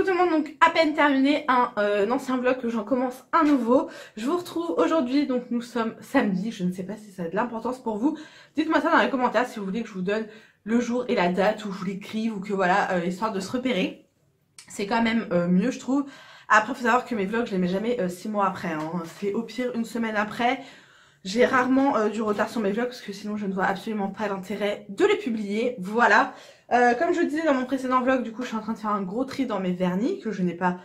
demande donc à peine terminé un ancien vlog que j'en commence un nouveau. Je vous retrouve aujourd'hui, donc nous sommes samedi, je ne sais pas si ça a de l'importance pour vous. Dites-moi ça dans les commentaires si vous voulez que je vous donne le jour et la date ou je vous l'écrive ou que voilà, histoire de se repérer. C'est quand même mieux je trouve. Après il faut savoir que mes vlogs je les mets jamais 6 mois après, hein. C'est au pire une semaine après. J'ai rarement du retard sur mes vlogs parce que sinon je ne vois absolument pas l'intérêt de les publier. Voilà. Comme je le disais dans mon précédent vlog, du coup je suis en train de faire un gros tri dans mes vernis que je n'ai pas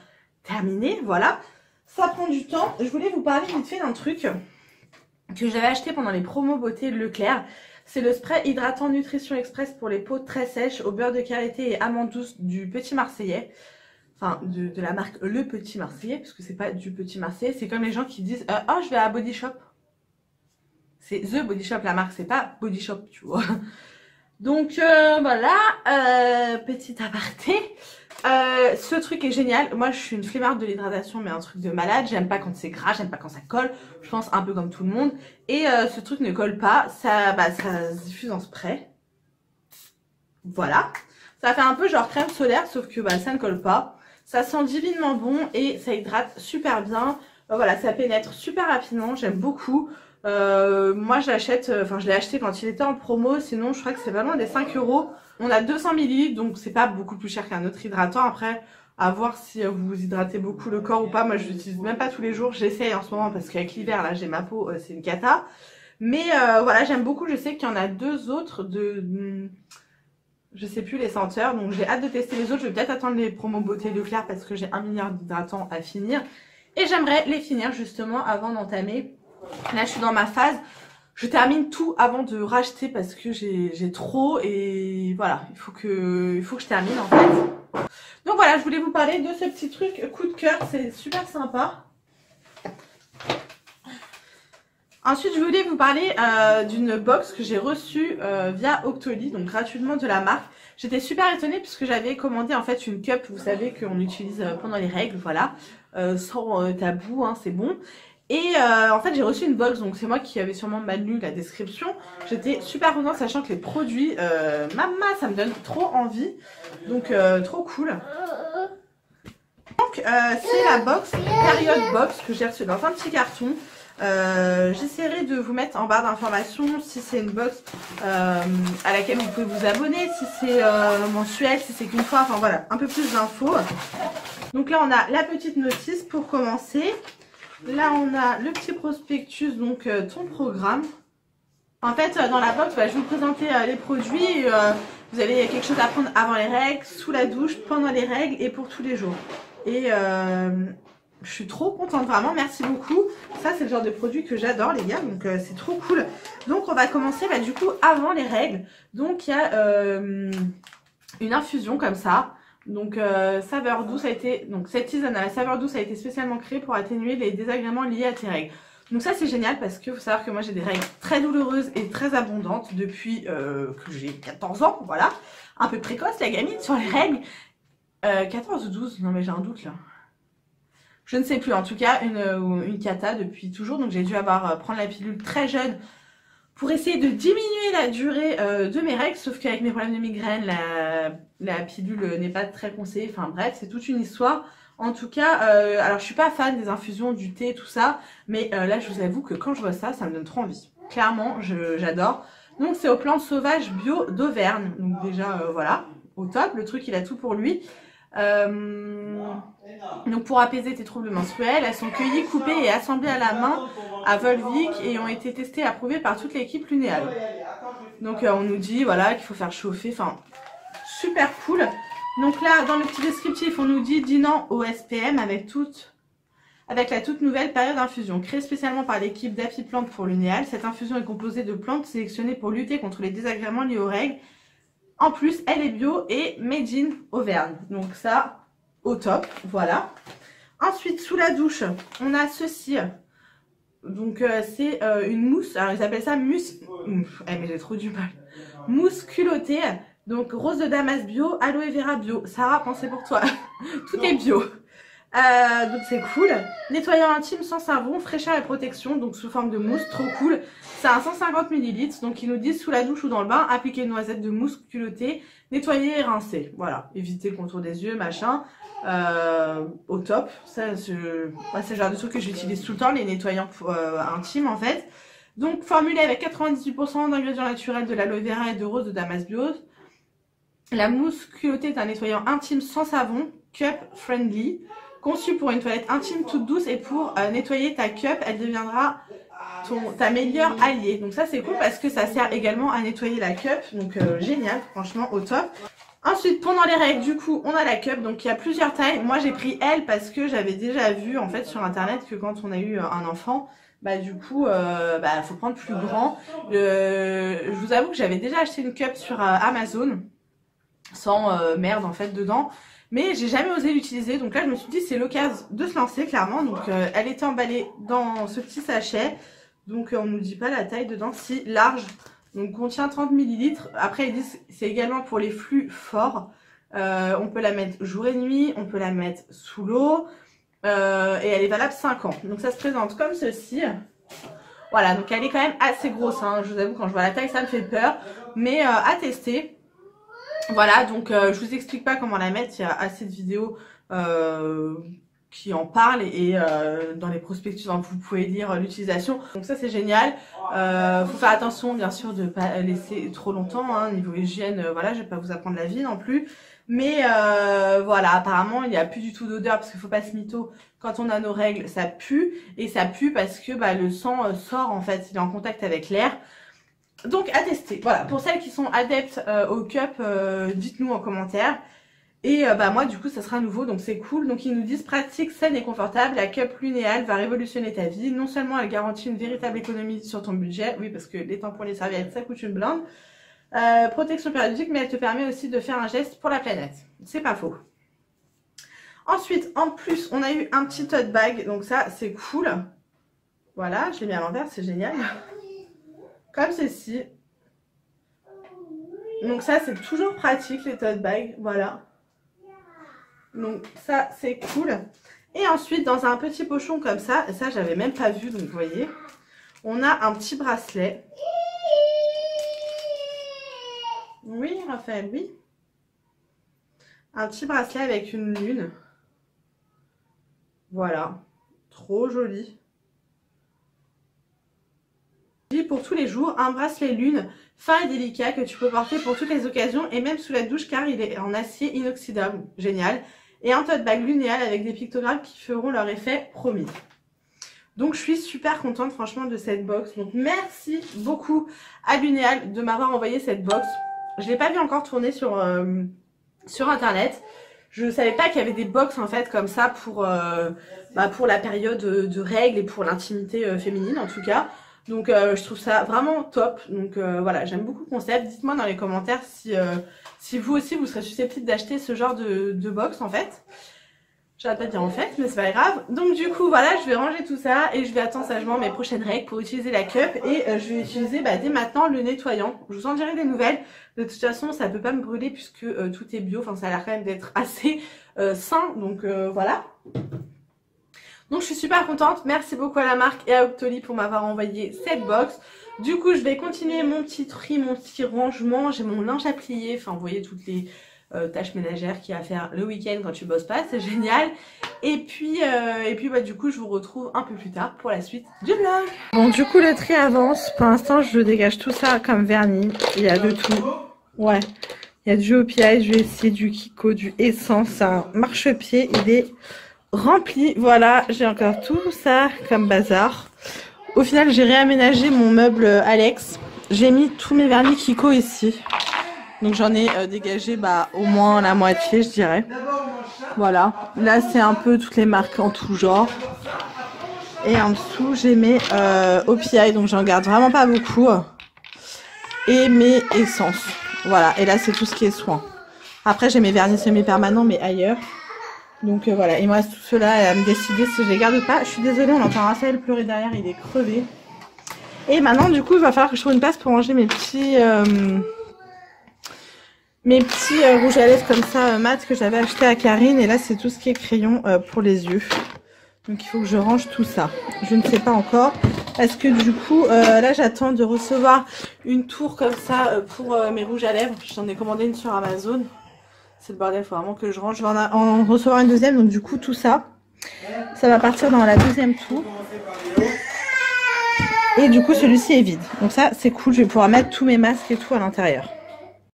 terminé. Voilà. Ça prend du temps. Je voulais vous parler vite fait d'un truc que j'avais acheté pendant les promos beauté Leclerc. C'est le spray hydratant Nutrition Express pour les peaux très sèches au beurre de karité et amande douce du Petit Marseillais. Enfin, de la marque Le Petit Marseillais, parce que c'est pas du Petit Marseillais. C'est comme les gens qui disent oh je vais à Body Shop. C'est The Body Shop la marque, c'est pas Body Shop, tu vois. Donc voilà, petit aparté. Ce truc est génial. Moi je suis une flemmarde de l'hydratation, mais un truc de malade. J'aime pas quand c'est gras, j'aime pas quand ça colle. Je pense un peu comme tout le monde. Et ce truc ne colle pas. Ça se diffuse en spray. Voilà. Ça fait un peu genre crème solaire, sauf que ça ne colle pas. Ça sent divinement bon et ça hydrate super bien. Voilà, ça pénètre super rapidement. J'aime beaucoup. Moi je l'achète, enfin je l'ai acheté quand il était en promo, sinon je crois que c'est pas loin des 5 €. On a 200 ml, donc c'est pas beaucoup plus cher qu'un autre hydratant. Après, à voir si vous hydratez beaucoup le corps ou pas. Moi je l'utilise même pas tous les jours, j'essaye en ce moment parce qu'avec l'hiver là j'ai ma peau, c'est une cata. Mais voilà, j'aime beaucoup, je sais qu'il y en a deux autres de... Je sais plus les senteurs, donc j'ai hâte de tester les autres. Je vais peut-être attendre les promos beauté Leclerc parce que j'ai 1 milliard d'hydratants à finir. Et j'aimerais les finir justement avant d'entamer. Là je suis dans ma phase, je termine tout avant de racheter parce que j'ai trop et voilà, il faut que je termine en fait. Donc voilà, je voulais vous parler de ce petit truc coup de cœur, c'est super sympa. Ensuite je voulais vous parler d'une box que j'ai reçue via Octoly, donc gratuitement de la marque. J'étais super étonnée puisque j'avais commandé en fait une cup, vous savez qu'on utilise pendant les règles, voilà, sans tabou, hein, c'est bon. Et en fait j'ai reçu une box, donc c'est moi qui avais sûrement mal lu la description. J'étais super contente sachant que les produits, maman, ça me donne trop envie. Donc trop cool. Donc c'est la box, période box que j'ai reçue dans un petit carton. J'essaierai de vous mettre en barre d'informations si c'est une box à laquelle vous pouvez vous abonner, si c'est mensuel, si c'est qu'une fois, enfin voilà, un peu plus d'infos. Donc là on a la petite notice pour commencer. Là on a le petit prospectus, donc ton programme. En fait dans la box je vais vous présenter les produits. Vous avez quelque chose à prendre avant les règles, sous la douche, pendant les règles et pour tous les jours. Et je suis trop contente, vraiment, merci beaucoup. Ça c'est le genre de produit que j'adore les gars, donc c'est trop cool. Donc on va commencer du coup avant les règles. Donc il y a une infusion comme ça. Donc saveur douce a été, donc cette tisane à la saveur douce a été spécialement créée pour atténuer les désagréments liés à tes règles. Donc ça c'est génial parce que faut savoir que moi j'ai des règles très douloureuses et très abondantes depuis que j'ai 14 ans, voilà. Un peu précoce la gamine sur les règles. 14 ou 12, non mais j'ai un doute là. Je ne sais plus, en tout cas une cata depuis toujours, donc j'ai dû prendre la pilule très jeune pour essayer de diminuer la durée de mes règles, sauf qu'avec mes problèmes de migraine, la pilule n'est pas très conseillée, enfin bref, c'est toute une histoire. En tout cas, alors je suis pas fan des infusions, du thé, tout ça, mais là je vous avoue que quand je vois ça, ça me donne trop envie. Clairement, j'adore. Donc c'est aux plantes sauvages bio d'Auvergne, donc déjà voilà, au top, le truc il a tout pour lui. Donc pour apaiser tes troubles menstruels, elles sont cueillies, coupées et assemblées à la main à Volvic et ont été testées et approuvées par toute l'équipe Lunéal. Donc on nous dit voilà qu'il faut faire chauffer, enfin super cool. Donc là dans le petit descriptif on nous dit dînant au SPM avec la toute nouvelle période d'infusion. Créée spécialement par l'équipe d'Apiplante pour Lunéal, cette infusion est composée de plantes sélectionnées pour lutter contre les désagréments liés aux règles. En plus, elle est bio et made in Auvergne. Donc ça, au top, voilà. Ensuite, sous la douche, on a ceci. Donc c'est une mousse. Alors ils appellent ça mousse. Mais j'ai trop du mal. Mousse culottée. Donc rose de Damas bio, aloe vera bio. Sarah, pensez pour toi. Tout est bio. Donc c'est cool. Nettoyant intime sans savon, fraîcheur et protection, donc sous forme de mousse, trop cool. C'est un 150 ml, donc ils nous disent sous la douche ou dans le bain, appliquer une noisette de mousse culottée, nettoyer et rincer. Voilà, éviter le contour des yeux, machin. Au top. Ça, c'est le genre de truc que j'utilise tout le temps, les nettoyants intimes en fait. Donc formulé avec 98% d'ingrédients naturels, de l'aloe vera et de rose de Damas Bio. La mousse culottée est un nettoyant intime sans savon, cup friendly. Conçue pour une toilette intime toute douce et pour nettoyer ta cup, elle deviendra ta meilleure alliée. Donc ça c'est cool parce que ça sert également à nettoyer la cup. Donc génial, franchement au top. Ensuite pendant les règles du coup on a la cup. Donc il y a plusieurs tailles. Moi j'ai pris L parce que j'avais déjà vu en fait sur internet que quand on a eu un enfant, bah du coup faut prendre plus grand. Je vous avoue que j'avais déjà acheté une cup sur Amazon sans merde en fait dedans. Mais j'ai jamais osé l'utiliser, donc là je me suis dit c'est l'occasion de se lancer clairement. Donc elle était emballée dans ce petit sachet, donc on nous dit pas la taille dedans, si large, donc contient 30 ml. Après ils disent c'est également pour les flux forts, on peut la mettre jour et nuit, on peut la mettre sous l'eau, et elle est valable 5 ans. Donc ça se présente comme ceci. Voilà, donc elle est quand même assez grosse, hein. Je vous avoue quand je vois la taille ça me fait peur, mais à tester. Voilà, donc je vous explique pas comment la mettre, il y a assez de vidéos qui en parlent et dans les prospectus hein, vous pouvez lire l'utilisation. Donc ça c'est génial. Faut faire attention bien sûr de pas laisser trop longtemps, hein, niveau hygiène, voilà, je vais pas vous apprendre la vie non plus. Mais voilà, apparemment il n'y a plus du tout d'odeur parce qu'il faut pas se mytho, quand on a nos règles ça pue, et ça pue parce que le sang sort en fait, il est en contact avec l'air. Donc à tester, voilà, pour celles qui sont adeptes au cup, dites-nous en commentaire. Et moi du coup ça sera nouveau, donc c'est cool. Donc ils nous disent pratique, saine et confortable, la cup Lunéal va révolutionner ta vie. Non seulement elle garantit une véritable économie sur ton budget, oui parce que les tampons, les serviettes ça coûte une blinde. Protection périodique, mais elle te permet aussi de faire un geste pour la planète, c'est pas faux. Ensuite en plus on a eu un petit tote bag, donc ça c'est cool. Voilà, je l'ai mis à l'envers, c'est génial. Comme ceci. Donc ça c'est toujours pratique les tote bags, voilà. Donc ça c'est cool. Et ensuite dans un petit pochon comme ça j'avais même pas vu, donc vous voyez, on a un petit bracelet. Oui Raphaël, oui. Un petit bracelet avec une lune. Voilà, trop joli. Pour tous les jours, un bracelet lune fin et délicat que tu peux porter pour toutes les occasions et même sous la douche car il est en acier inoxydable, génial. Et un tote bag Lunéal avec des pictogrammes qui feront leur effet promis. Donc je suis super contente franchement de cette box. Donc merci beaucoup à Lunéal de m'avoir envoyé cette box. Je l'ai pas vu encore tourner sur internet. Je savais pas qu'il y avait des box en fait comme ça pour la période de règles et pour l'intimité féminine en tout cas. Donc je trouve ça vraiment top. Donc voilà, j'aime beaucoup le concept. Dites-moi dans les commentaires si vous aussi vous serez susceptible d'acheter ce genre de box en fait. J'arrête pas de dire en fait, mais c'est pas grave. Donc du coup voilà, je vais ranger tout ça et je vais attendre sagement mes prochaines règles pour utiliser la cup. Et je vais utiliser dès maintenant le nettoyant. Je vous en dirai des nouvelles. De toute façon ça peut pas me brûler puisque tout est bio. Enfin ça a l'air quand même d'être assez sain. Donc voilà. Donc je suis super contente, merci beaucoup à la marque et à Octoly pour m'avoir envoyé cette box. Du coup je vais continuer mon petit tri, mon petit rangement, j'ai mon linge à plier, enfin vous voyez toutes les tâches ménagères qu'il y a à faire le week-end quand tu bosses pas, c'est génial. Et puis du coup je vous retrouve un peu plus tard pour la suite du vlog. Bon du coup le tri avance, pour l'instant je dégage tout ça comme vernis, il y a de tout. Ouais, il y a du OPI, du Essie, du Kiko, du Essence, un marchepied, il est rempli. Voilà, j'ai encore tout ça comme bazar. Au final j'ai réaménagé mon meuble Alex, j'ai mis tous mes vernis Kiko ici, donc j'en ai dégagé au moins la moitié je dirais. Voilà, là c'est un peu toutes les marques en tout genre, et en dessous j'ai mes OPI, donc j'en garde vraiment pas beaucoup, et mes essences. Voilà, et là c'est tout ce qui est soin. Après j'ai mes vernis semi-permanents mais ailleurs. Donc voilà, il me reste tout cela à me décider si je les garde ou pas. Je suis désolée, on entend Raphaël pleurer derrière, il est crevé. Et maintenant du coup il va falloir que je trouve une place pour ranger mes petits mes petits rouges à lèvres comme ça mat que j'avais acheté à Karine. Et là c'est tout ce qui est crayon pour les yeux. Donc il faut que je range tout ça. Je ne sais pas encore. Parce que du coup là j'attends de recevoir une tour comme ça pour mes rouges à lèvres. J'en ai commandé une sur Amazon. C'est le bordel, il faut vraiment que je range. Je vais en recevoir une deuxième. Donc du coup tout ça, ça va partir dans la deuxième tour. Et du coup celui-ci est vide. Donc ça c'est cool, je vais pouvoir mettre tous mes masques et tout à l'intérieur.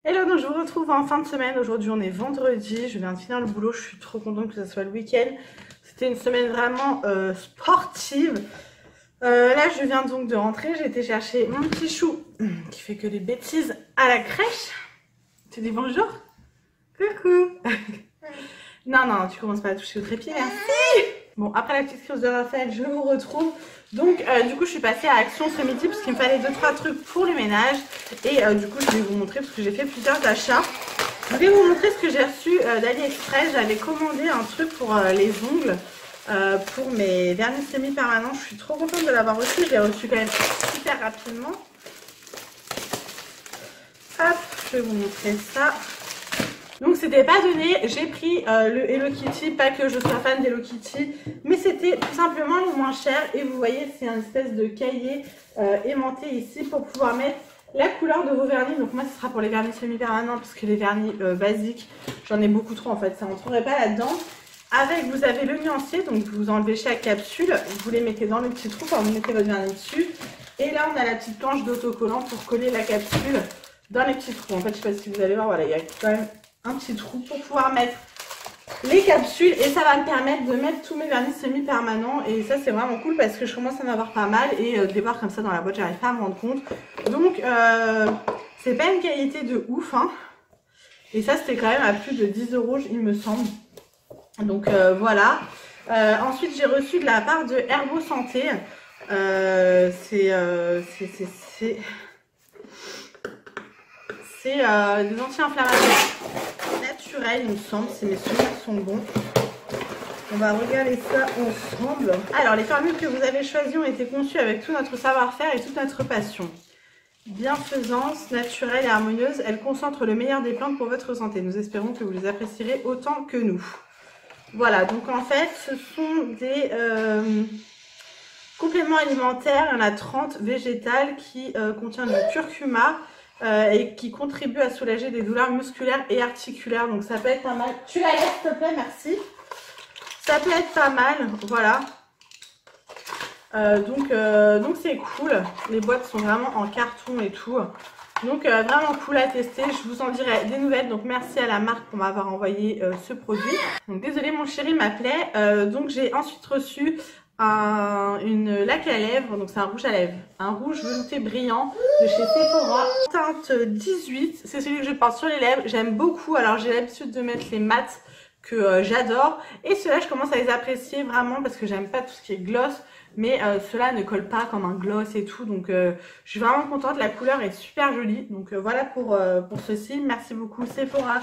Hello, donc je vous retrouve en fin de semaine. Aujourd'hui on est vendredi, je viens de finir le boulot, je suis trop contente que ce soit le week-end. C'était une semaine vraiment sportive. Là je viens donc de rentrer, j'ai été chercher mon petit chou qui fait que des bêtises à la crèche. Tu dis bonjour? Coucou. Non, non, tu commences pas à toucher au trépied, merci. Bon, après la petite crise de Raphaël, je vous retrouve. Donc, du coup, je suis passée à Action ce midi parce qu'il me fallait 2-3 trucs pour le ménage. Et du coup, je vais vous montrer parce que j'ai fait plusieurs achats. Je vais vous montrer ce que j'ai reçu d'AliExpress. J'avais commandé un truc pour les ongles, pour mes vernis semi-permanents. Je suis trop contente de l'avoir reçu. Je l'ai reçu quand même super rapidement. Hop, je vais vous montrer ça. Donc c'était pas donné, j'ai pris le Hello Kitty, pas que je sois fan d'Hello Kitty, mais c'était tout simplement le moins cher. Et vous voyez, c'est un espèce de cahier aimanté ici pour pouvoir mettre la couleur de vos vernis. Donc moi ce sera pour les vernis semi-permanents parce que les vernis basiques, j'en ai beaucoup trop en fait, ça rentrerait pas là-dedans. Avec, vous avez le nuancier, donc vous enlevez chaque capsule, vous les mettez dans le petit trou quand vous mettez votre vernis dessus. Et là on a la petite planche d'autocollant pour coller la capsule dans les petits trous. En fait je sais pas si vous allez voir, voilà, il y a quand même un petit trou pour pouvoir mettre les capsules et ça va me permettre de mettre tous mes vernis semi-permanents et ça c'est vraiment cool parce que je commence à en avoir pas mal et de les voir comme ça dans la boîte j'arrive pas à me rendre compte. Donc c'est pas une qualité de ouf hein. Et ça c'était quand même à plus de 10 € il me semble. Donc voilà. Ensuite j'ai reçu de la part de Herbo Santé. C'est des anti-inflammatoires naturels, il me semble, si mes souvenirs sont bons. On va regarder ça ensemble. Alors, les formules que vous avez choisies ont été conçues avec tout notre savoir-faire et toute notre passion. Bienfaisance, naturelle et harmonieuse, elles concentrent le meilleur des plantes pour votre santé. Nous espérons que vous les apprécierez autant que nous. Voilà, donc en fait, ce sont des compléments alimentaires. Il y en a 30 végétales qui contiennent du curcuma. Et qui contribue à soulager des douleurs musculaires et articulaires. Donc ça peut être pas mal. Tu la laisses s'il te plaît, merci. Ça peut être pas mal, voilà. Donc c'est cool. Les boîtes sont vraiment en carton et tout. Donc vraiment cool à tester. Je vous en dirai des nouvelles. Donc merci à la marque pour m'avoir envoyé ce produit. Donc désolé, mon chéri m'appelait. Donc j'ai ensuite reçu une laque à lèvres, donc c'est un rouge à lèvres, un rouge velouté brillant de chez Sephora, teinte 18, c'est celui que je porte sur les lèvres, j'aime beaucoup. Alors j'ai l'habitude de mettre les mats que j'adore et ceux-là je commence à les apprécier vraiment parce que j'aime pas tout ce qui est gloss, mais ceux-là ne collent pas comme un gloss et tout, donc je suis vraiment contente, la couleur est super jolie. Donc voilà pour ceci. Merci beaucoup Sephora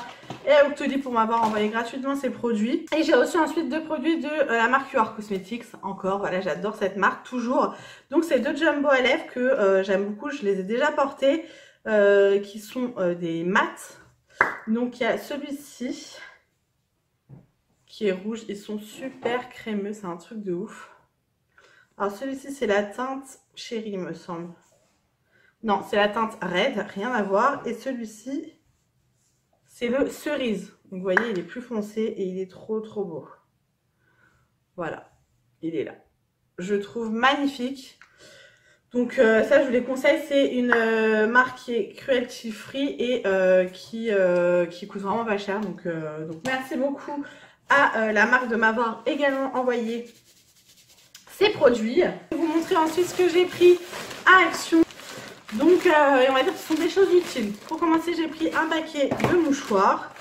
et à Octoly pour m'avoir envoyé gratuitement ces produits. Et j'ai reçu ensuite deux produits de la marque UR Cosmetics, encore, voilà, j'adore cette marque toujours. Donc c'est deux jumbo à lèvres que j'aime beaucoup, je les ai déjà portés, qui sont des mats. Donc il y a celui-ci qui est rouge, ils sont super crémeux, c'est un truc de ouf. Alors celui-ci c'est la teinte chérie il me semble. Non, c'est la teinte red, rien à voir. Et celui-ci c'est le cerise. Donc vous voyez il est plus foncé et il est trop beau. Voilà, il est là. Je trouve magnifique. Donc ça je vous les conseille, c'est une marque qui est cruelty free et qui coûte vraiment pas cher. Donc merci beaucoup à la marque de m'avoir également envoyé ces produits. Je vais vous montrer ensuite ce que j'ai pris à Action. Donc on va dire que ce sont des choses utiles. Pour commencer j'ai pris un paquet de mouchoirs.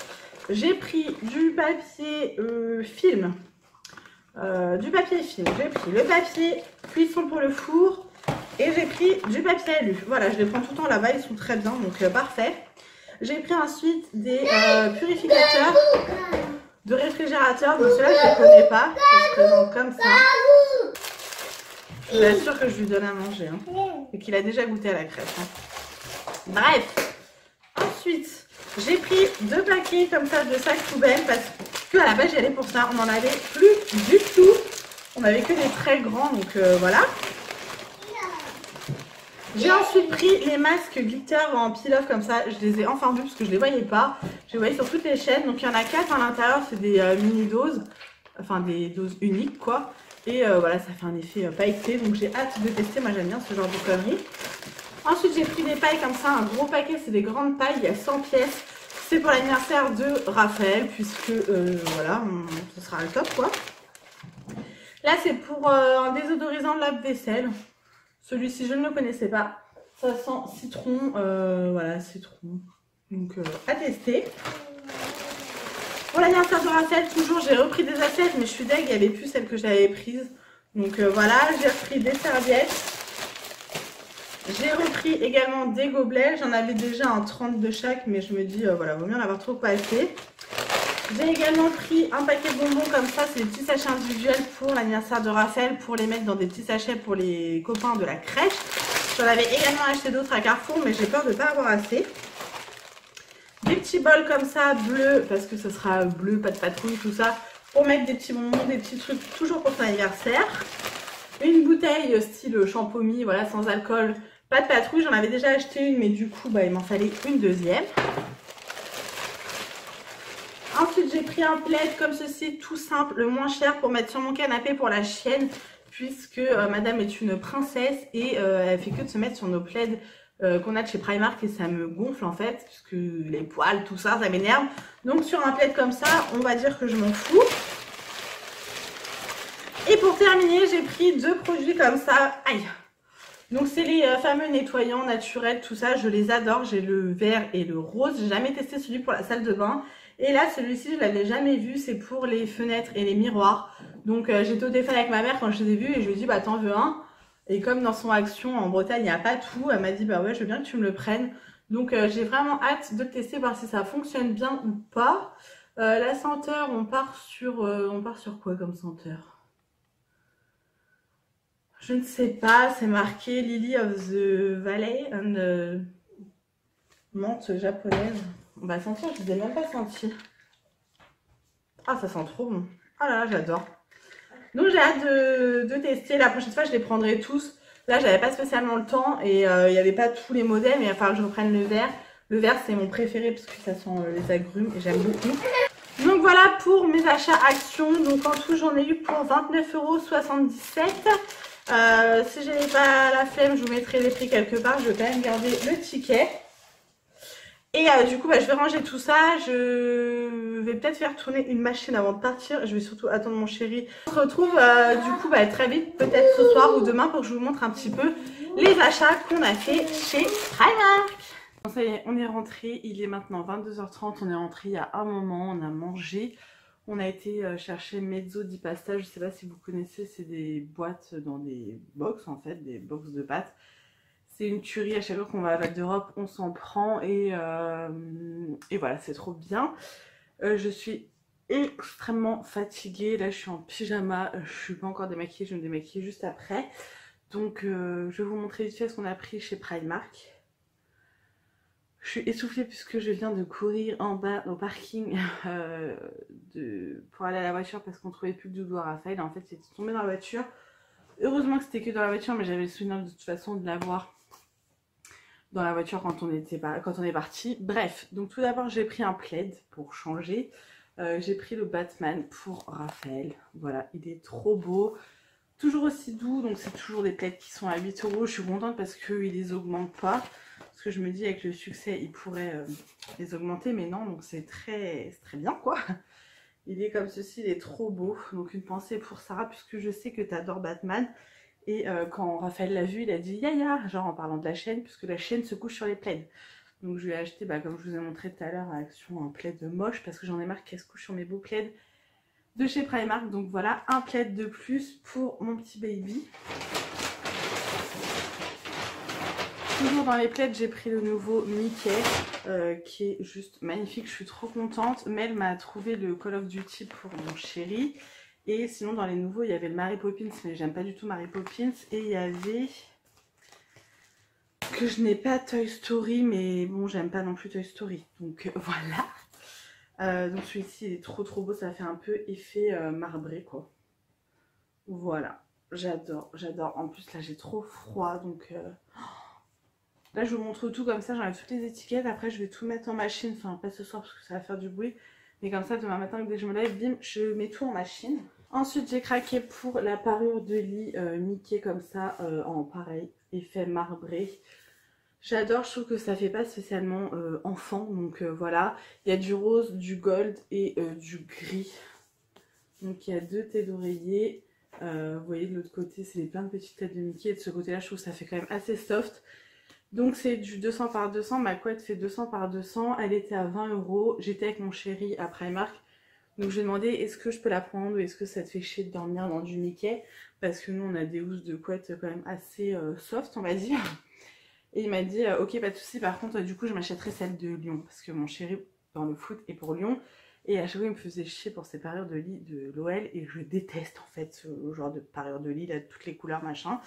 J'ai pris du papier film. J'ai pris le papier cuisson pour le four. Et j'ai pris du papier alu. Voilà, je les prends tout le temps là-bas, ils sont très bien, donc parfait. J'ai pris ensuite des purificateurs de réfrigérateur. Donc ceux-là, je ne les connais pas. Ça se présente comme ça. Je vous assure que je lui donne à manger. Hein, et qu'il a déjà goûté à la crèche. Hein. Bref. Ensuite, J'ai pris 2 paquets comme ça de sacs poubelles parce que à la base j'y allais pour ça. On n'en avait plus du tout. On avait que des très grands, donc voilà. J'ai ensuite pris les masques glitter en peel-off comme ça. Je les ai enfin vus parce que je les voyais pas. Je les voyais sur toutes les chaînes. Donc il y en a 4 à l'intérieur. C'est des mini-doses. Enfin des doses uniques quoi. Et voilà, ça fait un effet pailleté. Donc j'ai hâte de tester. Moi j'aime bien ce genre de conneries. Ensuite j'ai pris des pailles comme ça. Un gros paquet, c'est des grandes pailles. Il y a 100 pièces. C'est pour l'anniversaire de Raphaël. Puisque voilà, ce sera le top quoi. Là c'est pour un désodorisant de lave-vaisselle. Celui-ci, je ne le connaissais pas. Ça sent citron. Voilà, citron. Donc, à tester. Pour l'anniversaire de Raphaël, toujours, j'ai repris des assiettes. Mais je suis deg, il n'y avait plus celles que j'avais prises. Donc, voilà, j'ai repris des serviettes. J'ai repris également des gobelets. J'en avais déjà un 30 de chaque. Mais je me dis, voilà, vaut mieux en avoir trop passé. J'ai également pris un paquet de bonbons comme ça, c'est des petits sachets individuels pour l'anniversaire de Raphaël, pour les mettre dans des petits sachets pour les copains de la crèche. J'en avais également acheté d'autres à Carrefour, mais j'ai peur de ne pas avoir assez. Des petits bols comme ça, bleus, parce que ce sera bleu, pas de patrouille, tout ça, pour mettre des petits bonbons, des petits trucs, toujours pour son anniversaire. Une bouteille style champomy, voilà, sans alcool, pas de patrouille, j'en avais déjà acheté une, mais du coup, bah, il m'en fallait une deuxième. Ensuite, j'ai pris un plaid comme ceci, tout simple, le moins cher pour mettre sur mon canapé pour la chienne, puisque madame est une princesse et elle fait que de se mettre sur nos plaids qu'on a de chez Primark et ça me gonfle en fait, puisque les poils, tout ça, ça m'énerve. Donc sur un plaid comme ça, on va dire que je m'en fous. Et pour terminer, j'ai pris 2 produits comme ça. Aïe! Donc c'est les fameux nettoyants naturels, tout ça, je les adore. J'ai le vert et le rose. J'ai jamais testé celui pour la salle de bain. Et là, celui-ci, je l'avais jamais vu. C'est pour les fenêtres et les miroirs. Donc j'étais au téléphone avec ma mère quand je les ai vus et je lui ai dit, bah t'en veux un? Et comme dans son action en Bretagne, il n'y a pas tout, elle m'a dit, bah ouais, je veux bien que tu me le prennes. Donc j'ai vraiment hâte de le tester, voir si ça fonctionne bien ou pas. La senteur, on part sur quoi comme senteur? Je ne sais pas, c'est marqué Lily of the Valley, une menthe japonaise. On va sentir, je ne les ai même pas sentis. Ah, ça sent trop bon. Ah là là, j'adore. Donc j'ai hâte de tester. La prochaine fois, je les prendrai tous. Là, j'avais pas spécialement le temps et il n'y avait pas tous les modèles, mais il va falloir que je reprenne le vert. Le vert, c'est mon préféré parce que ça sent les agrumes et j'aime beaucoup. Donc voilà pour mes achats Action. Donc en tout, j'en ai eu pour 29,77 €. Si j'ai pas la flemme, je vous mettrai les prix quelque part. Je vais quand même garder le ticket. Et du coup, bah, je vais ranger tout ça. Je vais peut-être faire tourner une machine avant de partir. Je vais surtout attendre mon chéri. On se retrouve du coup très vite, peut-être ce soir ou demain, pour que je vous montre un petit peu les achats qu'on a fait chez Primark. Bon, ça y est, on est rentré. Il est maintenant 22h30. On est rentré il y a un moment. On a mangé. On a été chercher mezzo di pasta. Je ne sais pas si vous connaissez. C'est des boîtes dans des box en fait, des box de pâtes. C'est une tuerie, à chaque fois qu'on va à Val d'Europe, on s'en prend et voilà, c'est trop bien. Je suis extrêmement fatiguée, là je suis en pyjama, je suis pas encore démaquillée, je vais me démaquiller juste après. Donc je vais vous montrer vite fait ce qu'on a pris chez Primark. Je suis essoufflée puisque je viens de courir en bas au parking pour aller à la voiture parce qu'on trouvait plus de doudou à Raphaël. En fait, c'était tombé dans la voiture. Heureusement que c'était que dans la voiture, mais j'avais le souvenir de toute façon de l'avoir dans la voiture quand on est parti. Bref, donc tout d'abord j'ai pris un plaid pour changer. J'ai pris le Batman pour Raphaël. Voilà, il est trop beau. Toujours aussi doux, donc c'est toujours des plaids qui sont à 8 €. Je suis contente parce qu'ils les augmentent pas. Parce que je me dis avec le succès, ils pourraient les augmenter, mais non, donc c'est très bien quoi. Il est comme ceci, il est trop beau. Donc une pensée pour Sarah, puisque je sais que tu adores Batman. Et quand Raphaël l'a vu, il a dit Yaya, genre en parlant de la chaîne, puisque la chaîne se couche sur les plaids. Donc je lui ai acheté, comme je vous ai montré tout à l'heure à Action, un plaid moche, parce que j'en ai marre qu'elle se couche sur mes beaux plaids de chez Primark. Donc voilà, un plaid de plus pour mon petit baby. Toujours dans les plaids, j'ai pris le nouveau Mickey, qui est juste magnifique, je suis trop contente. Mel m'a trouvé le Call of Duty pour mon chéri. Et sinon dans les nouveaux il y avait le Mary Poppins, mais j'aime pas du tout Mary Poppins. Et il y avait que je n'ai pas Toy Story, mais bon, j'aime pas non plus Toy Story. Donc voilà. Donc celui-ci, il est trop beau. Ça fait un peu effet marbré, quoi. Voilà. J'adore, j'adore. En plus, là, j'ai trop froid. Donc là, je vous montre tout comme ça. J'enlève toutes les étiquettes. Après, je vais tout mettre en machine. Enfin, pas ce soir parce que ça va faire du bruit. Mais comme ça, demain matin, dès que je me lève, bim, je mets tout en machine. Ensuite, j'ai craqué pour la parure de lit Mickey comme ça, en pareil, effet marbré. J'adore, je trouve que ça fait pas spécialement enfant, donc voilà. Il y a du rose, du gold et du gris. Donc il y a 2 têtes d'oreiller. Vous voyez de l'autre côté, c'est plein de petites têtes de Mickey. Et de ce côté-là, je trouve que ça fait quand même assez soft. Donc c'est du 200 par 200, ma couette fait 200 par 200. Elle était à 20 €. J'étais avec mon chéri à Primark. Donc je lui ai demandé est-ce que je peux la prendre ou est-ce que ça te fait chier de dormir dans du Mickey. Parce que nous on a des housses de couette quand même assez soft on va dire. Et il m'a dit ok pas de soucis, par contre du coup je m'achèterai celle de Lyon. Parce que mon chéri dans le foot est pour Lyon. Et à chaque fois il me faisait chier pour ces parures de lit de l'OL. Et je déteste en fait ce genre de parures de lit là, de toutes les couleurs machin.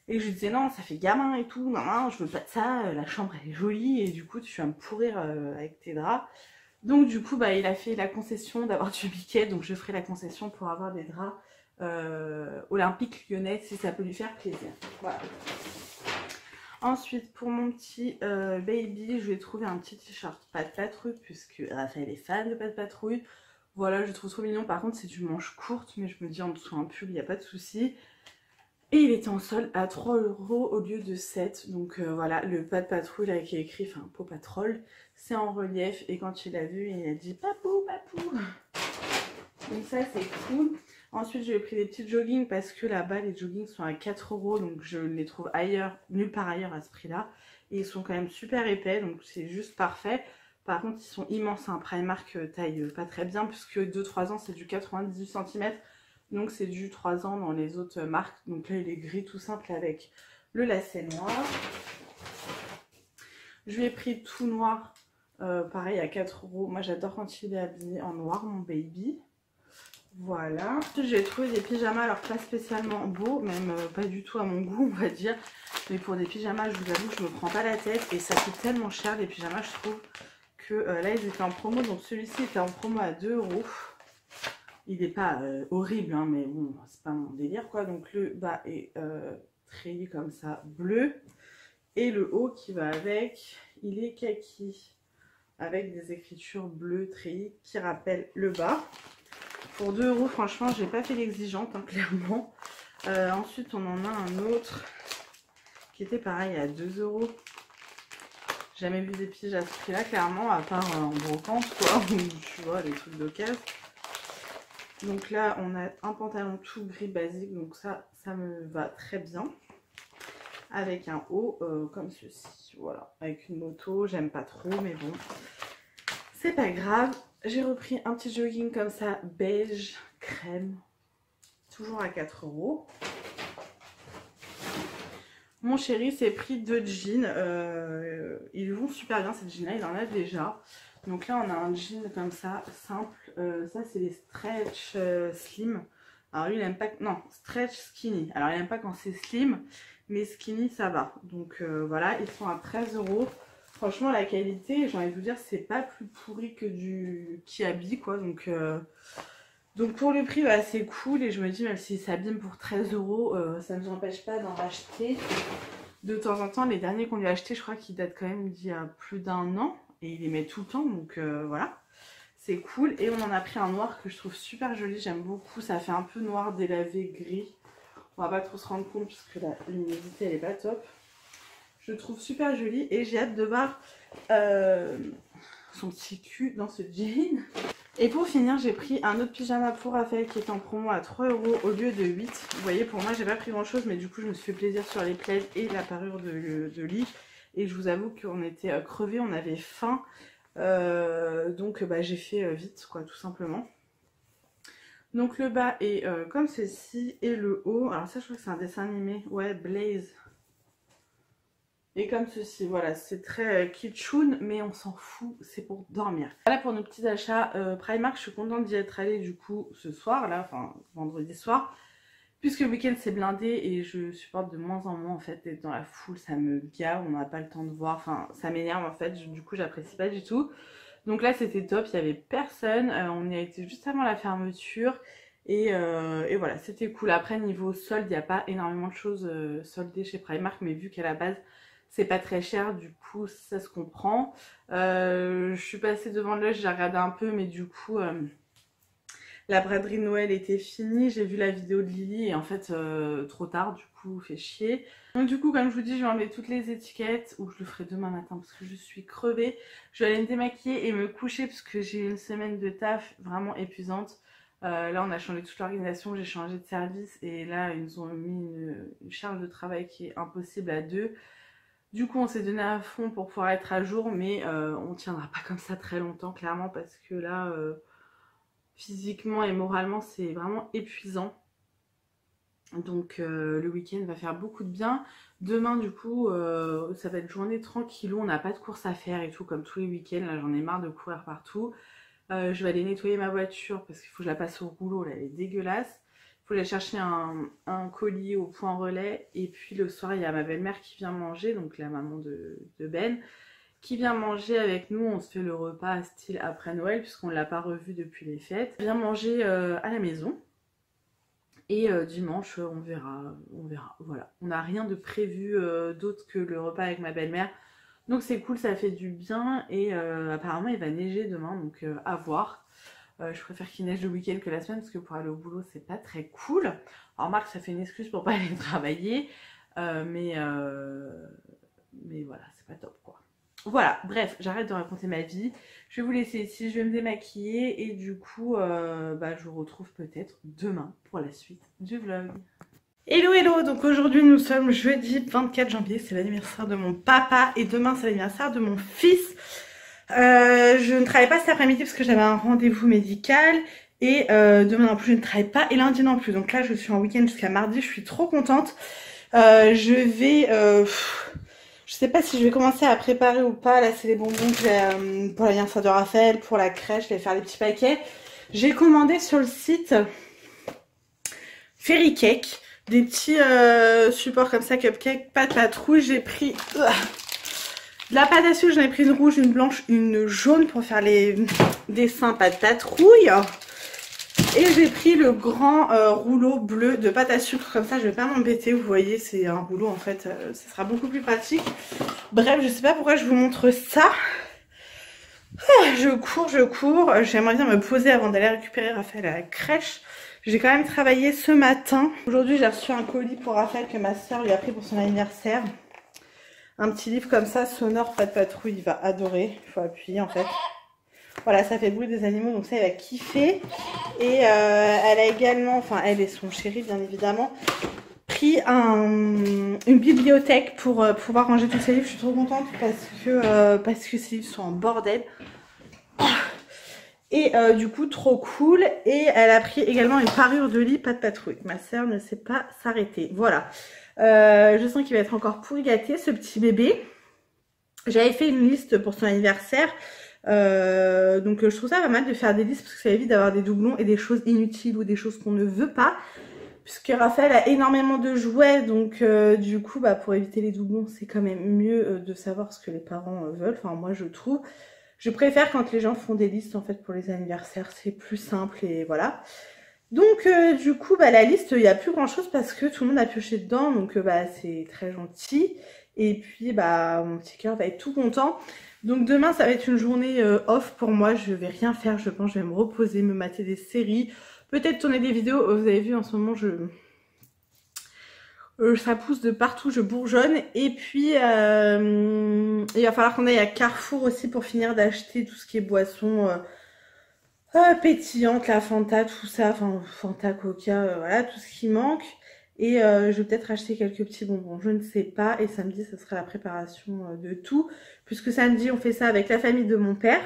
Et je lui disais non ça fait gamin et tout, non je veux pas de ça, la chambre elle est jolie. Et du coup tu vas me pourrir avec tes draps. Donc du coup bah il a fait la concession d'avoir du Mickey. Donc je ferai la concession pour avoir des draps olympiques lyonnais si ça peut lui faire plaisir. Voilà. Ensuite, pour mon petit baby, je vais trouver un petit t-shirt Pat Patrouille, puisque Raphaël est fan de Pat Patrouille. Voilà, je le trouve trop mignon. Par contre, c'est du manche courte, mais je me dis en dessous un pull, il n'y a pas de souci. Et il était en solde à 3 € au lieu de 7. Donc voilà, le Pat Patrouille là qui est écrit, enfin Paw Patrol, c'est en relief. Et quand il l'a vu, il a dit papou, papou. Donc ça, c'est cool. Ensuite, j'ai pris des petits joggings parce que là-bas, les joggings sont à 4 €. Donc, je les trouve ailleurs, nulle part ailleurs à ce prix-là. Et ils sont quand même super épais. Donc, c'est juste parfait. Par contre, ils sont immenses. Un Primark taille pas très bien puisque 2-3 ans, c'est du 98 cm. Donc, c'est du 3 ans dans les autres marques. Donc là, il est gris tout simple avec le lacet noir. Je lui ai pris tout noir. Pareil, à 4 €. Moi, j'adore quand il est habillé en noir, mon baby. Voilà. J'ai trouvé des pyjamas, alors pas spécialement beaux, même pas du tout à mon goût on va dire. Mais pour des pyjamas, je vous avoue que je me prends pas la tête. Et ça coûte tellement cher les pyjamas, je trouve. Que là ils étaient en promo. Donc celui-ci était en promo à 2 €. Il n'est pas horrible hein, mais bon c'est pas mon délire quoi. Donc le bas est treillé comme ça, bleu. Et le haut qui va avec, il est kaki. Avec des écritures bleues treillées qui rappellent le bas. Pour 2 €, franchement, j'ai pas fait l'exigeante, hein, clairement. Ensuite, on en a un autre qui était pareil à 2 €. Jamais vu des piges à ce prix-là, clairement, à part en brocante, quoi, ou tu vois, des trucs d'occasion. Donc là, on a un pantalon tout gris basique, donc ça me va très bien. Avec un haut comme ceci, voilà. Avec une moto, j'aime pas trop, mais bon, c'est pas grave. J'ai repris un petit jogging comme ça, beige, crème, toujours à 4 €. Mon chéri s'est pris 2 jeans, ils vont super bien ces jeans là, il en a déjà. Donc là on a un jean comme ça, simple, ça c'est les stretch slim. Alors lui il aime pas, non, stretch skinny. Alors il aime pas quand c'est slim, mais skinny ça va. Donc voilà, ils sont à 13 €. Franchement, la qualité, j'ai envie de vous dire, c'est pas plus pourri que du Kiabi, quoi. Donc pour le prix, bah, c'est cool. Et je me dis, même si ça abîme pour 13 €, ça ne nous empêche pas d'en racheter de temps en temps. Les derniers qu'on lui a achetés, je crois qu'ils datent quand même d'il y a plus d'1 an. Et il les met tout le temps, donc voilà. C'est cool. Et on en a pris un noir que je trouve super joli. J'aime beaucoup. Ça fait un peu noir délavé gris. On va pas trop se rendre compte puisque la luminosité, elle est pas top. Je le trouve super joli et j'ai hâte de voir son petit cul dans ce jean. Et pour finir, j'ai pris un autre pyjama pour Raphaël qui est en promo à 3 € au lieu de 8. Vous voyez, pour moi, j'ai pas pris grand chose, mais du coup, je me suis fait plaisir sur les plaids et la parure de lit. Et je vous avoue qu'on était crevés, on avait faim. Donc, bah, j'ai fait vite, quoi, tout simplement. Donc, le bas est comme ceci et le haut. Alors, ça, je crois que c'est un dessin animé. Ouais, Blaze. Et comme ceci, voilà, c'est très kitschoun, mais on s'en fout, c'est pour dormir. Voilà pour nos petits achats Primark, je suis contente d'y être allée du coup ce soir, là, enfin vendredi soir. puisque le week-end c'est blindé et je supporte de moins en moins en fait d'être dans la foule, ça me gave, on n'a pas le temps de voir, enfin ça m'énerve en fait, du coup j'apprécie pas du tout. Donc là c'était top, il y avait personne, on y a été juste avant la fermeture et voilà, c'était cool. Après niveau solde, il n'y a pas énormément de choses soldées chez Primark, mais vu qu'à la base c'est pas très cher, du coup ça se comprend. Je suis passée devant le j'ai regardé un peu, mais du coup la braderie de Noël était finie. J'ai vu la vidéo de Lily et en fait trop tard, du coup fait chier. Donc du coup, comme je vous dis, je vais enlever toutes les étiquettes, ou je le ferai demain matin parce que je suis crevée. Je vais aller me démaquiller et me coucher parce que j'ai une semaine de taf vraiment épuisante. Là on a changé toute l'organisation, j'ai changé de service et là ils nous ont mis une charge de travail qui est impossible à deux. Du coup on s'est donné à fond pour pouvoir être à jour, mais on tiendra pas comme ça très longtemps clairement, parce que là physiquement et moralement c'est vraiment épuisant. Donc le week-end va faire beaucoup de bien. Demain du coup ça va être journée tranquillou, on n'a pas de course à faire et tout comme tous les week-ends. Là j'en ai marre de courir partout. Je vais aller nettoyer ma voiture parce qu'il faut que je la passe au rouleau, là elle est dégueulasse. Il faut aller chercher un colis au point relais. Et puis le soir il y a ma belle-mère qui vient manger, donc la maman de Ben, qui vient manger avec nous. On se fait le repas style après Noël puisqu'on ne l'a pas revu depuis les fêtes. Elle vient manger à la maison. Et dimanche on verra, voilà. On n'a rien de prévu d'autre que le repas avec ma belle-mère. Donc c'est cool, ça fait du bien. Et apparemment il va neiger demain, donc à voir. Je préfère qu'il neige le week-end que la semaine parce que pour aller au boulot c'est pas très cool. Alors remarque, ça fait une excuse pour pas aller travailler. Mais voilà, c'est pas top quoi. Voilà, bref, j'arrête de raconter ma vie. Je vais vous laisser ici, je vais me démaquiller et du coup, je vous retrouve peut-être demain pour la suite du vlog. Hello hello, donc aujourd'hui nous sommes jeudi 24 janvier, c'est l'anniversaire de mon papa et demain c'est l'anniversaire de mon fils. Je ne travaille pas cet après-midi parce que j'avais un rendez-vous médical et demain non plus je ne travaille pas et lundi non plus. Donc là je suis en week-end jusqu'à mardi, je suis trop contente. Je sais pas si je vais commencer à préparer ou pas. Là c'est les bonbons que j'ai pour l'anniversaire de Raphaël, pour la crèche, je vais faire les petits paquets. J'ai commandé sur le site Fairy Cake des petits supports comme ça, cupcake, pâte patrouille. J'ai pris de la pâte à sucre, j'en ai pris une rouge, une blanche, une jaune pour faire les dessins pâte patrouille. Et j'ai pris le grand rouleau bleu de pâte à sucre, comme ça je vais pas m'embêter, vous voyez c'est un rouleau en fait, ça sera beaucoup plus pratique. Bref, je sais pas pourquoi je vous montre ça. Je cours, j'aimerais bien me poser avant d'aller récupérer Raphaël à la crèche. J'ai quand même travaillé ce matin. Aujourd'hui j'ai reçu un colis pour Raphaël que ma soeur lui a pris pour son anniversaire. Un petit livre comme ça, sonore, pâte patrouille, il va adorer, il faut appuyer en fait. Voilà, ça fait le bruit des animaux, donc ça, il va kiffer. Et elle a également, enfin elle et son chéri bien évidemment, pris une bibliothèque pour pouvoir ranger tous ses livres. Je suis trop contente parce que ces livres sont en bordel. Et du coup, trop cool. Et elle a pris également une parure de lit, pas de patrouille. Ma soeur ne sait pas s'arrêter. Voilà. Je sens qu'il va être encore pourri gâté, ce petit bébé. J'avais fait une liste pour son anniversaire. Donc je trouve ça pas mal de faire des listes parce que ça évite d'avoir des doublons et des choses inutiles ou des choses qu'on ne veut pas, puisque Raphaël a énormément de jouets, donc du coup pour éviter les doublons c'est quand même mieux de savoir ce que les parents veulent. Enfin moi je trouve, je préfère quand les gens font des listes en fait pour les anniversaires, c'est plus simple et voilà. Donc du coup la liste il n'y a plus grand chose parce que tout le monde a pioché dedans, donc c'est très gentil. Et puis mon petit cœur va être tout content. Donc demain ça va être une journée off pour moi, je vais rien faire, je pense, je vais me reposer, me mater des séries, peut-être tourner des vidéos. Vous avez vu en ce moment ça pousse de partout, je bourgeonne. Et puis il va falloir qu'on aille à Carrefour aussi pour finir d'acheter tout ce qui est boisson pétillante, la Fanta, tout ça, enfin Fanta, Coca, voilà tout ce qui manque. Et je vais peut-être acheter quelques petits bonbons, je ne sais pas. Et samedi, ce sera la préparation de tout. Puisque samedi, on fait ça avec la famille de mon père.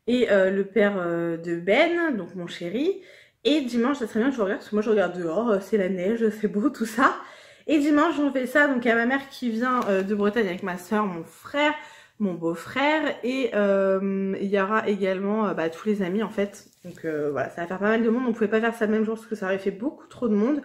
Et le père de Ben, donc mon chéri. Et dimanche, ça serait bien que je regarde, parce que moi je regarde dehors, c'est la neige, c'est beau, tout ça. Et dimanche, on fait ça, donc il y a ma mère qui vient de Bretagne avec ma soeur, mon frère. mon beau-frère et il y aura également tous les amis en fait. Donc voilà, ça va faire pas mal de monde. On pouvait pas faire ça le même jour parce que ça aurait fait beaucoup trop de monde.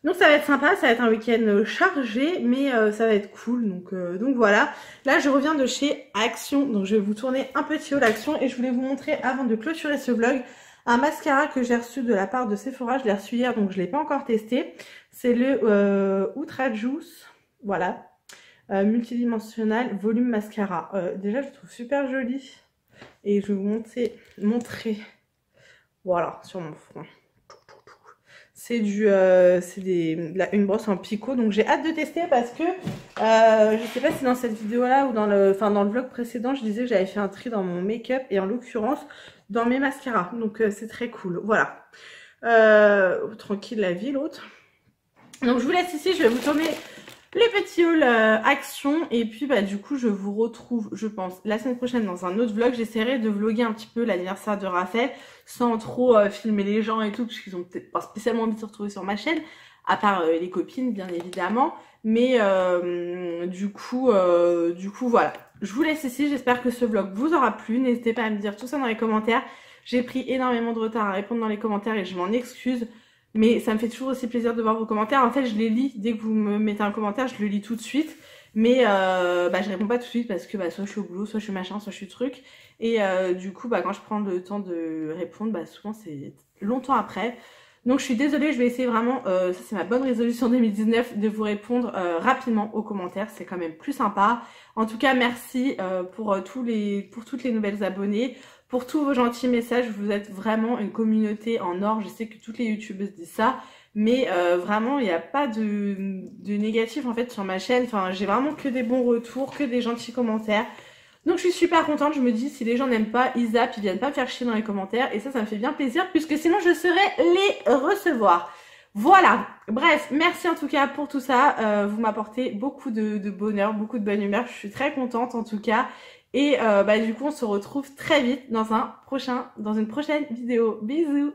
Donc ça va être sympa, ça va être un week-end chargé, mais ça va être cool. Donc voilà. Là, je reviens de chez Action, donc je vais vous tourner un petit haul Action et je voulais vous montrer avant de clôturer ce vlog un mascara que j'ai reçu de la part de Sephora. Je l'ai reçu hier, donc je l'ai pas encore testé. C'est le Ultra Juice, voilà, multidimensionnel volume mascara. Déjà, je le trouve super joli et je vais vous montrer, voilà, sur mon front. C'est une brosse en picot, donc j'ai hâte de tester parce que je sais pas si dans cette vidéo là ou dans le vlog précédent je disais que j'avais fait un tri dans mon make-up et en l'occurrence dans mes mascaras, donc c'est très cool, voilà. Tranquille la vie l'autre. Donc je vous laisse ici, je vais vous tourner les petits hauls Action et puis du coup je vous retrouve je pense la semaine prochaine dans un autre vlog. J'essaierai de vlogger un petit peu l'anniversaire de Raphaël sans trop filmer les gens et tout parce qu'ils ont peut-être pas spécialement envie de se retrouver sur ma chaîne à part les copines bien évidemment, mais du coup voilà, je vous laisse ici. J'espère que ce vlog vous aura plu, n'hésitez pas à me dire tout ça dans les commentaires. J'ai pris énormément de retard à répondre dans les commentaires et je m'en excuse. Mais ça me fait toujours aussi plaisir de voir vos commentaires. En fait, je les lis. Dès que vous me mettez un commentaire, je le lis tout de suite. Mais je réponds pas tout de suite parce que soit je suis au boulot, soit je suis machin, soit je suis truc. Et du coup, quand je prends le temps de répondre, souvent c'est longtemps après. Donc je suis désolée, je vais essayer vraiment, ça c'est ma bonne résolution 2019, de vous répondre rapidement aux commentaires. C'est quand même plus sympa. En tout cas, merci pour toutes les nouvelles abonnées. Pour tous vos gentils messages, vous êtes vraiment une communauté en or. Je sais que toutes les youtubeuses disent ça, mais vraiment il n'y a pas de négatif en fait sur ma chaîne. Enfin, j'ai vraiment que des bons retours, que des gentils commentaires. Donc je suis super contente, je me dis si les gens n'aiment pas, ils zappent, ils viennent pas me faire chier dans les commentaires. Et ça me fait bien plaisir puisque sinon je saurais les recevoir. Voilà, bref, merci en tout cas pour tout ça. Vous m'apportez beaucoup de bonheur, beaucoup de bonne humeur. Je suis très contente en tout cas. Et du coup, on se retrouve très vite dans une prochaine vidéo. Bisous!